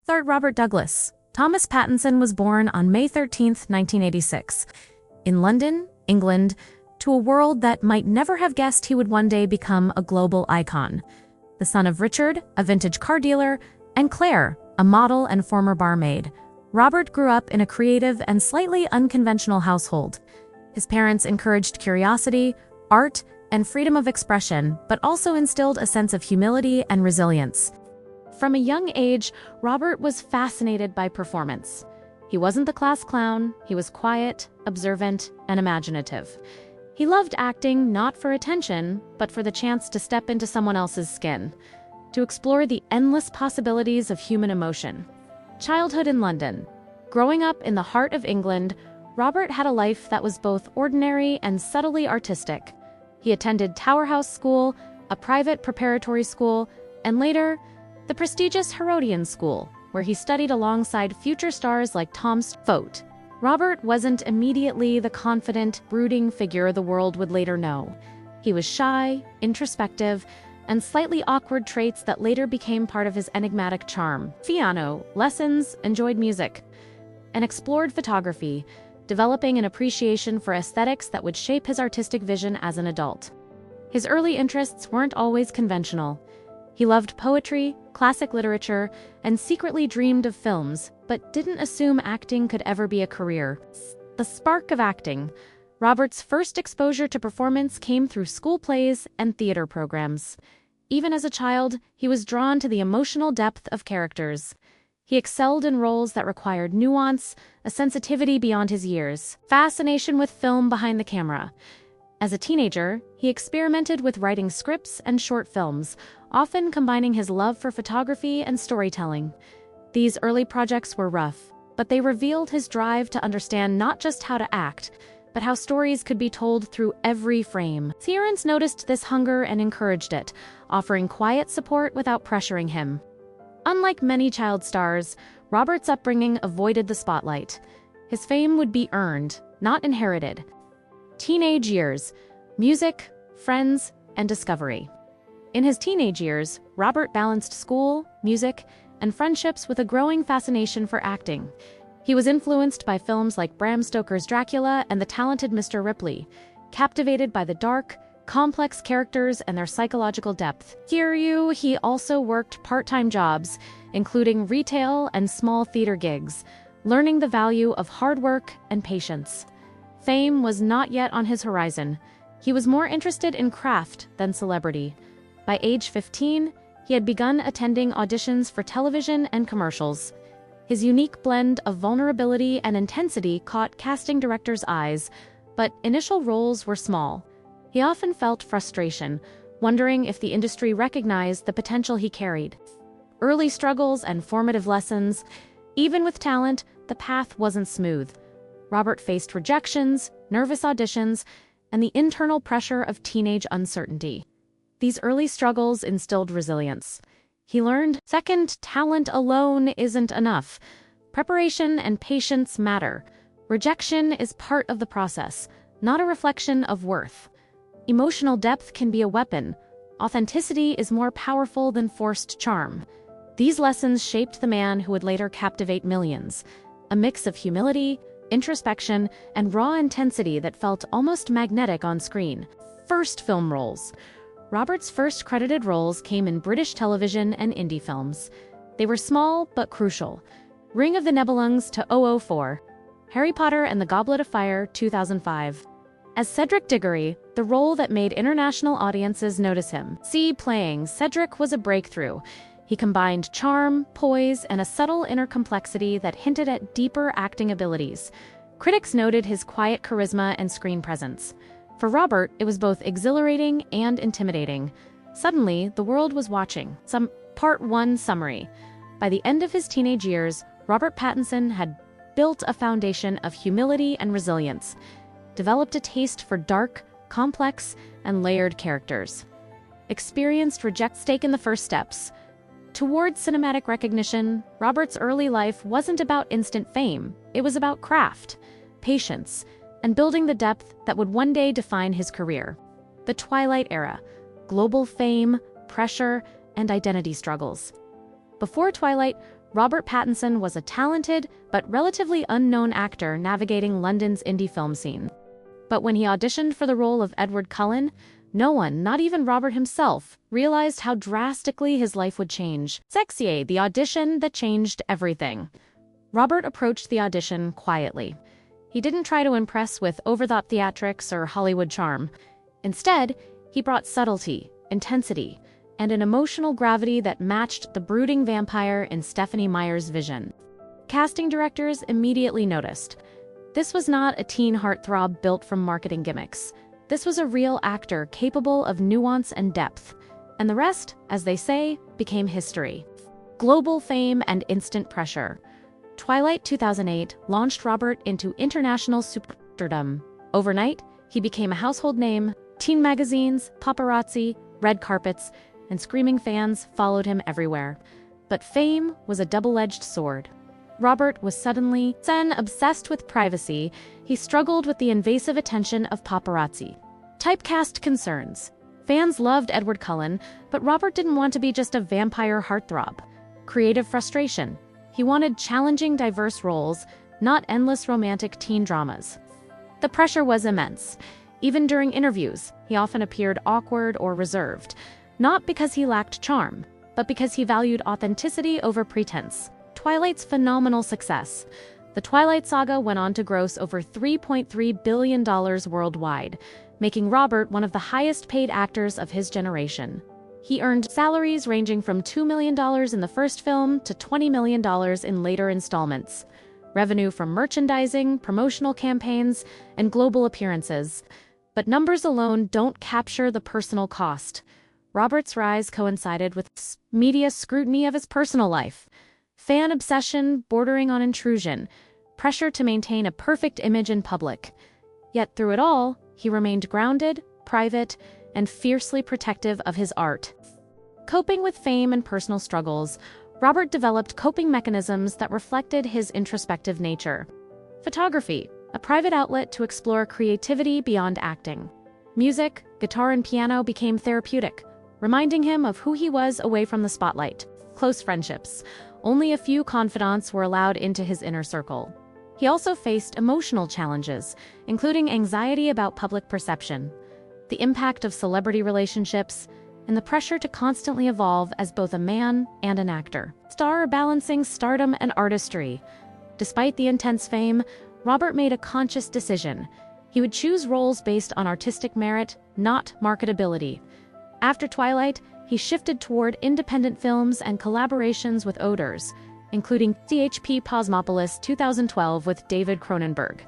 Third, Robert Douglas. Thomas Pattinson was born on May 13, 1986, in London, England, to a world that might never have guessed he would one day become a global icon. The son of Richard, a vintage car dealer, and Claire, a model and former barmaid, Robert grew up in a creative and slightly unconventional household. His parents encouraged curiosity, art, and freedom of expression, but also instilled a sense of humility and resilience. From a young age, Robert was fascinated by performance. He wasn't the class clown, he was quiet, observant, and imaginative. He loved acting not for attention, but for the chance to step into someone else's skin, to explore the endless possibilities of human emotion. Childhood in London. Growing up in the heart of England, Robert had a life that was both ordinary and subtly artistic. He attended Tower House School, a private preparatory school, and later, the prestigious Herodian School, where he studied alongside future stars like Tom Stoppard. Robert wasn't immediately the confident, brooding figure the world would later know. He was shy, introspective, and slightly awkward traits that later became part of his enigmatic charm. Piano, lessons, enjoyed music, and explored photography, developing an appreciation for aesthetics that would shape his artistic vision as an adult. His early interests weren't always conventional. He loved poetry, classic literature, and secretly dreamed of films, but didn't assume acting could ever be a career. The spark of acting. Robert's first exposure to performance came through school plays and theater programs. Even as a child, he was drawn to the emotional depth of characters. He excelled in roles that required nuance, a sensitivity beyond his years, fascination with film behind the camera. As a teenager, he experimented with writing scripts and short films, often combining his love for photography and storytelling. These early projects were rough, but they revealed his drive to understand not just how to act, but how stories could be told through every frame. Parents noticed this hunger and encouraged it, offering quiet support without pressuring him. Unlike many child stars, Robert's upbringing avoided the spotlight. His fame would be earned, not inherited. Teenage years, music, friends, and discovery. In his teenage years, Robert balanced school, music, and friendships with a growing fascination for acting. He was influenced by films like Bram Stoker's Dracula and The Talented Mr. Ripley, captivated by the dark, complex characters and their psychological depth. He also worked part-time jobs, including retail and small theater gigs, learning the value of hard work and patience. Fame was not yet on his horizon. He was more interested in craft than celebrity. By age 15, he had begun attending auditions for television and commercials. His unique blend of vulnerability and intensity caught casting directors' eyes, but initial roles were small. He often felt frustration, wondering if the industry recognized the potential he carried. Early struggles and formative lessons. Even with talent, the path wasn't smooth. Robert faced rejections, nervous auditions, and the internal pressure of teenage uncertainty. These early struggles instilled resilience. He learned, second, talent alone isn't enough. Preparation and patience matter. Rejection is part of the process, not a reflection of worth. Emotional depth can be a weapon. Authenticity is more powerful than forced charm. These lessons shaped the man who would later captivate millions. A mix of humility, introspection, and raw intensity that felt almost magnetic on screen. First film roles. Robert's first credited roles came in British television and indie films. They were small but crucial. Ring of the Nibelungs to 004, Harry Potter and the Goblet of Fire 2005. As Cedric Diggory, the role that made international audiences notice him. Playing Cedric was a breakthrough. He combined charm, poise, and a subtle inner complexity that hinted at deeper acting abilities. Critics noted his quiet charisma and screen presence. For Robert, it was both exhilarating and intimidating. Suddenly, the world was watching. Some Part 1 summary. By the end of his teenage years, Robert Pattinson had built a foundation of humility and resilience, developed a taste for dark, complex, and layered characters. Experienced taken the first steps. Towards cinematic recognition, Robert's early life wasn't about instant fame. It was about craft, patience, and building the depth that would one day define his career. The Twilight era, global fame, pressure, and identity struggles. Before Twilight, Robert Pattinson was a talented but relatively unknown actor navigating London's indie film scene. But when he auditioned for the role of Edward Cullen, no one, not even Robert himself, realized how drastically his life would change. Sexier, the audition that changed everything. Robert approached the audition quietly. He didn't try to impress with overthought theatrics or Hollywood charm. Instead, he brought subtlety, intensity, and an emotional gravity that matched the brooding vampire in Stephenie Meyer's vision. Casting directors immediately noticed. This was not a teen heartthrob built from marketing gimmicks. This was a real actor capable of nuance and depth. And the rest, as they say, became history. Global fame and instant pressure. Twilight 2008 launched Robert into international superstardom. Overnight, he became a household name. Teen magazines, paparazzi, red carpets, and screaming fans followed him everywhere. But fame was a double-edged sword. Robert was suddenly obsessed with privacy. He struggled with the invasive attention of paparazzi. Typecast concerns. Fans loved Edward Cullen, but Robert didn't want to be just a vampire heartthrob. Creative frustration. He wanted challenging, diverse roles, not endless romantic teen dramas. The pressure was immense. Even during interviews, he often appeared awkward or reserved. Not because he lacked charm, but because he valued authenticity over pretense. Twilight's phenomenal success. The Twilight Saga went on to gross over $3.3 billion worldwide, making Robert one of the highest-paid actors of his generation. He earned salaries ranging from $2 million in the first film to $20 million in later installments. Revenue from merchandising, promotional campaigns, and global appearances. But numbers alone don't capture the personal cost. Robert's rise coincided with media scrutiny of his personal life, fan obsession bordering on intrusion, pressure to maintain a perfect image in public. Yet through it all, he remained grounded, private, and fiercely protective of his art. Coping with fame and personal struggles, Robert developed coping mechanisms that reflected his introspective nature. Photography, a private outlet to explore creativity beyond acting. Music, guitar and piano became therapeutic, reminding him of who he was away from the spotlight. Close friendships. Only a few confidants were allowed into his inner circle. He also faced emotional challenges, including anxiety about public perception, the impact of celebrity relationships, and the pressure to constantly evolve as both a man and an actor. Star balancing stardom and artistry. Despite the intense fame, Robert made a conscious decision. He would choose roles based on artistic merit, not marketability. After Twilight, he shifted toward independent films and collaborations with odors, including CHP Cosmopolis 2012 with David Cronenberg,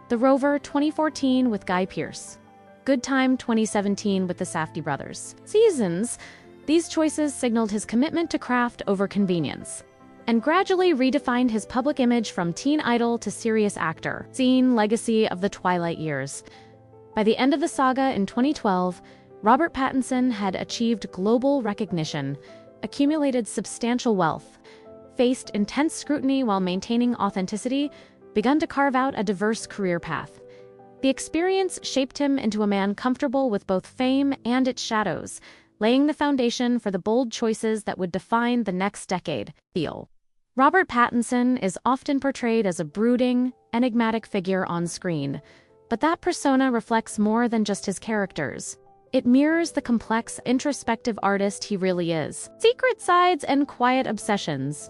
The Rover 2014 with Guy Pearce, Good Time 2017 with the Safdie brothers. Seasons, these choices signaled his commitment to craft over convenience, and gradually redefined his public image from teen idol to serious actor. Scene legacy of the Twilight years. By the end of the saga in 2012, Robert Pattinson had achieved global recognition, accumulated substantial wealth, faced intense scrutiny while maintaining authenticity, begun to carve out a diverse career path. The experience shaped him into a man comfortable with both fame and its shadows, laying the foundation for the bold choices that would define the next decade. Robert Pattinson is often portrayed as a brooding, enigmatic figure on screen, but that persona reflects more than just his characters. It mirrors the complex, introspective artist he really is. Secret sides and quiet obsessions.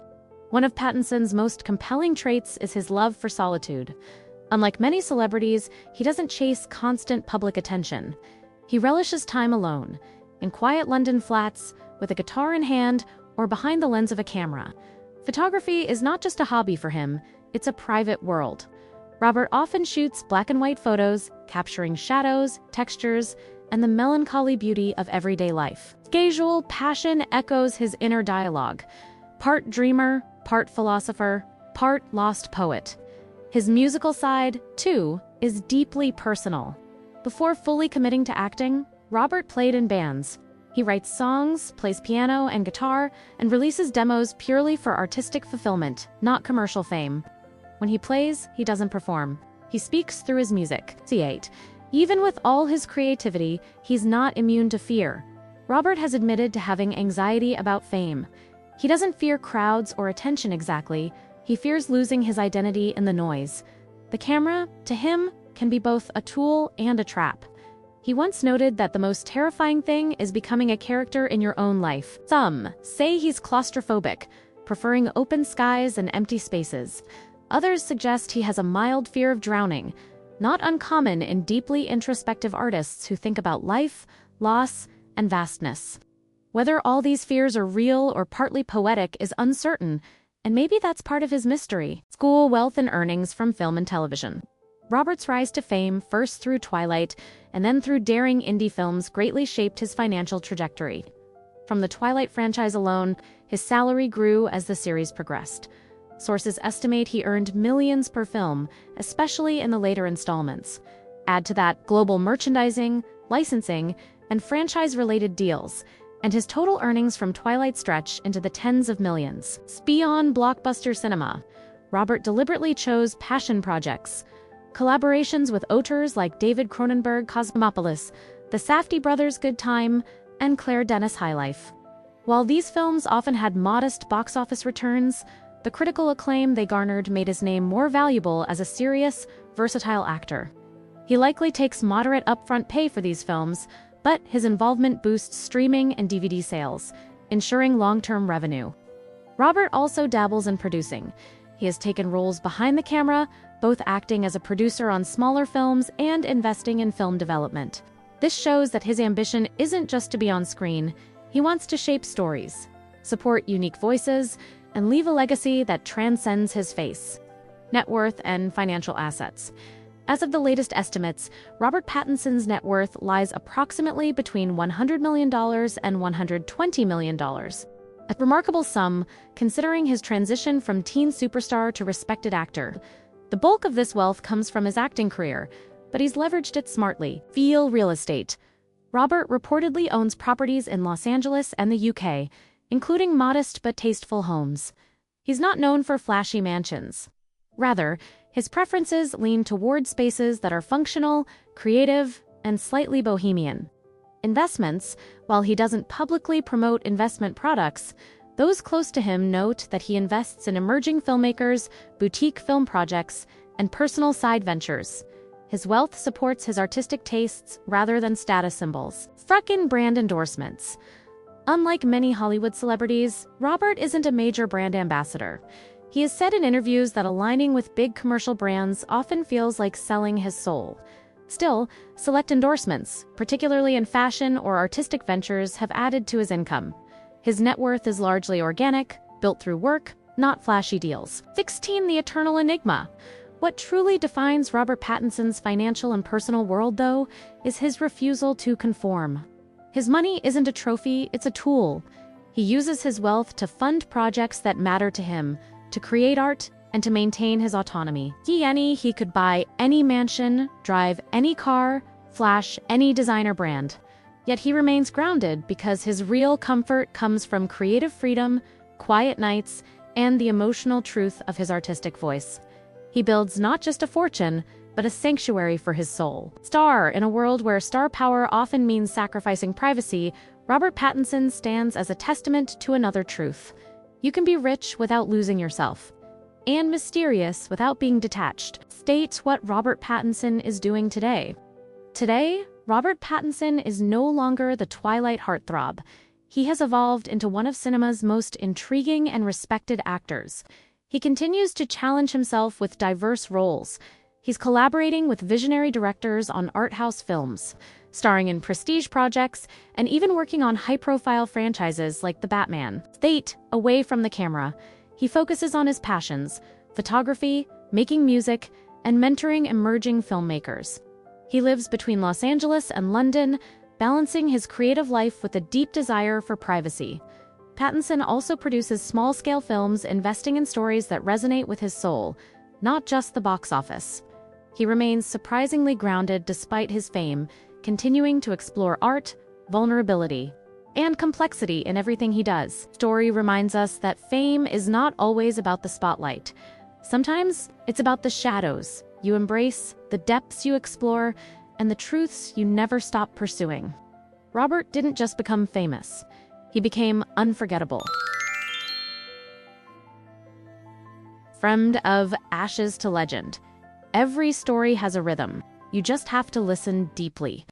One of Pattinson's most compelling traits is his love for solitude. Unlike many celebrities, he doesn't chase constant public attention. He relishes time alone, in quiet London flats, with a guitar in hand, or behind the lens of a camera. Photography is not just a hobby for him, it's a private world. Robert often shoots black and white photos, capturing shadows, textures, and the melancholy beauty of everyday life. Casual passion echoes his inner dialogue. Part dreamer, part philosopher, part lost poet. His musical side, too, is deeply personal. Before fully committing to acting, Robert played in bands. He writes songs, plays piano and guitar, and releases demos purely for artistic fulfillment, not commercial fame. When he plays, he doesn't perform. He speaks through his music. C8. Even with all his creativity, he's not immune to fear. Robert has admitted to having anxiety about fame. He doesn't fear crowds or attention exactly, he fears losing his identity in the noise. The camera, to him, can be both a tool and a trap. He once noted that the most terrifying thing is becoming a character in your own life. Some say he's claustrophobic, preferring open skies and empty spaces. Others suggest he has a mild fear of drowning, not uncommon in deeply introspective artists who think about life, loss, and vastness. Whether all these fears are real or partly poetic is uncertain, and maybe that's part of his mystery. School, wealth, and earnings from film and television. Robert's rise to fame, first through Twilight and then through daring indie films, greatly shaped his financial trajectory. From the Twilight franchise alone, his salary grew as the series progressed. Sources estimate he earned millions per film, especially in the later installments. Add to that global merchandising, licensing, and franchise-related deals, and his total earnings from Twilight stretch into the tens of millions. Beyond blockbuster cinema, Robert deliberately chose passion projects. Collaborations with auteurs like David Cronenberg, Cosmopolis, the Safdie brothers' Good Time, and Claire Denis' High Life. While these films often had modest box office returns, the critical acclaim they garnered made his name more valuable as a serious, versatile actor. He likely takes moderate upfront pay for these films, but his involvement boosts streaming and DVD sales, ensuring long-term revenue. Robert also dabbles in producing. He has taken roles behind the camera, both acting as a producer on smaller films and investing in film development. This shows that his ambition isn't just to be on screen. He wants to shape stories, support unique voices, and leave a legacy that transcends his face. Net worth and financial assets. As of the latest estimates, Robert Pattinson's net worth lies approximately between $100 million and $120 million. A remarkable sum, considering his transition from teen superstar to respected actor. The bulk of this wealth comes from his acting career, but he's leveraged it smartly. Real estate. Robert reportedly owns properties in Los Angeles and the UK, including modest but tasteful homes. He's not known for flashy mansions. Rather, his preferences lean toward spaces that are functional, creative, and slightly bohemian. Investments, while he doesn't publicly promote investment products, those close to him note that he invests in emerging filmmakers, boutique film projects, and personal side ventures. His wealth supports his artistic tastes rather than status symbols. Frickin' brand endorsements. Unlike many Hollywood celebrities, Robert isn't a major brand ambassador. He has said in interviews that aligning with big commercial brands often feels like selling his soul. Still, select endorsements, particularly in fashion or artistic ventures, have added to his income. His net worth is largely organic, built through work, not flashy deals. 16. The eternal enigma. What truly defines Robert Pattinson's financial and personal world, though, is his refusal to conform. His money isn't a trophy, it's a tool. He uses his wealth to fund projects that matter to him, to create art, and to maintain his autonomy. He could buy any mansion, drive any car, flash any designer brand. Yet he remains grounded because his real comfort comes from creative freedom, quiet nights, and the emotional truth of his artistic voice. He builds not just a fortune, but a sanctuary for his soul. In a world where star power often means sacrificing privacy, Robert Pattinson stands as a testament to another truth. You can be rich without losing yourself, and mysterious without being detached. State what Robert Pattinson is doing today. Today, Robert Pattinson is no longer the Twilight heartthrob. He has evolved into one of cinema's most intriguing and respected actors. He continues to challenge himself with diverse roles. He's collaborating with visionary directors on art house films, starring in prestige projects, and even working on high-profile franchises like The Batman. Away from the camera, he focuses on his passions: photography, making music, and mentoring emerging filmmakers. He lives between Los Angeles and London, balancing his creative life with a deep desire for privacy. Pattinson also produces small-scale films, investing in stories that resonate with his soul, not just the box office. He remains surprisingly grounded despite his fame, continuing to explore art, vulnerability, and complexity in everything he does. Story reminds us that fame is not always about the spotlight. Sometimes it's about the shadows you embrace, the depths you explore, and the truths you never stop pursuing. Robert didn't just become famous. He became unforgettable. From of ashes to legend. Every story has a rhythm. You just have to listen deeply.